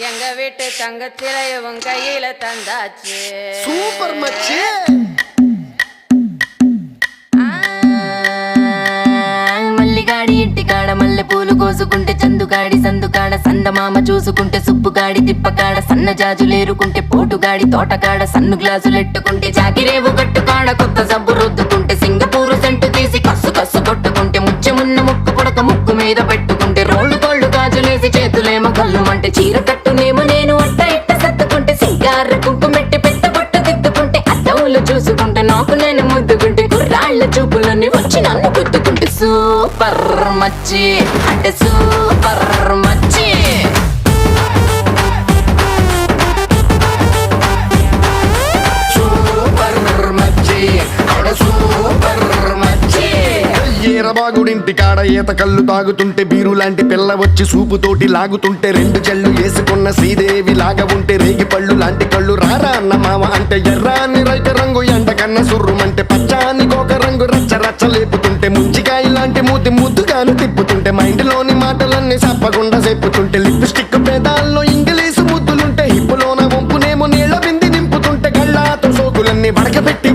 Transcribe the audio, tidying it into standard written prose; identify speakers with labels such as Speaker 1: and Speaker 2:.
Speaker 1: எங்க வீட்டு தங்கத்திலையும் கையில தந்தாச்சு.
Speaker 2: சூப்பர் மச்சி.
Speaker 3: మల్లిగాడి ఇంటికాడ మల్లె పూలు కోసుకుంటే చందుగాడి సందుకాడ సందమామ చూసుకుంటే సుబ్బుగాడి తిప్పకాడ సన్న జాజులేరుకుంటే పోటుగాడి తోటకాడ సన్ను గ్లాసులెట్టుకుంటే జాకిరేవు గట్టుకాడ కొత్త సబ్బు రుద్దుకుంటే సింగపూరు సెంటు తీసి కస్సు కస్సు కొట్టుకుంటే ముచ్చెమున్న ముక్కు పుడక ముక్కు మీద పెట్టుకుంటే రోళ్ళు కోళ్ళు గాజులేసి చేతులేమో కళ్ళుమంటే చీర కట్టునేమో నేను అట్ట ఇట్ట సత్తుకుంటే సింగార కుంకుమెట్టి పెట్ట బొట్ట దిద్దుకుంటే అద్దవులు చూసుకుంటే నాకు నేను ముద్దుకుంటే గుర్రాళ్ళ చూపులన్నీ వచ్చి నన్ను గుద్దుకుంటే సూపర్ మచ్చి అంటే సూపర్ మచ్చి.
Speaker 2: సూపర్ మచ్చి అంటే సూపర్ మచ్చి. ఈరబాగుడింటి కాడ ఈత కళ్ళు తాగుతుంటే బీరు లాంటి పిల్ల వచ్చి సూపుతోటి లాగుతుంటే రెండు చెళ్ళు వేసుకున్న శ్రీదేవి లాగా ఉంటే రేగి పళ్ళు లాంటి కళ్ళు రారా అన్న మామ అంటే ఎర్రాని రైత రంగు ఎండ కన్న సుర్రుమంటే పచ్చాని కోక రంగు రచ్చ రచ్చ లేపుతుంటే ముంచికాయ లాంటి మూతి ముద్దుగాను తిప్పుతుంటే మైండ్లోని మాటలన్నీ చెప్పకుండా చెప్పుతుంటే లిప్స్టిక్ పేదాల్లో ఇంగ్లీషు ముద్దులుంటే హిప్పులోన వంపునేమో నీళ్ళ బింది నింపుతుంటే గళ్ళాతో సోకులన్నీ వడకబెట్టి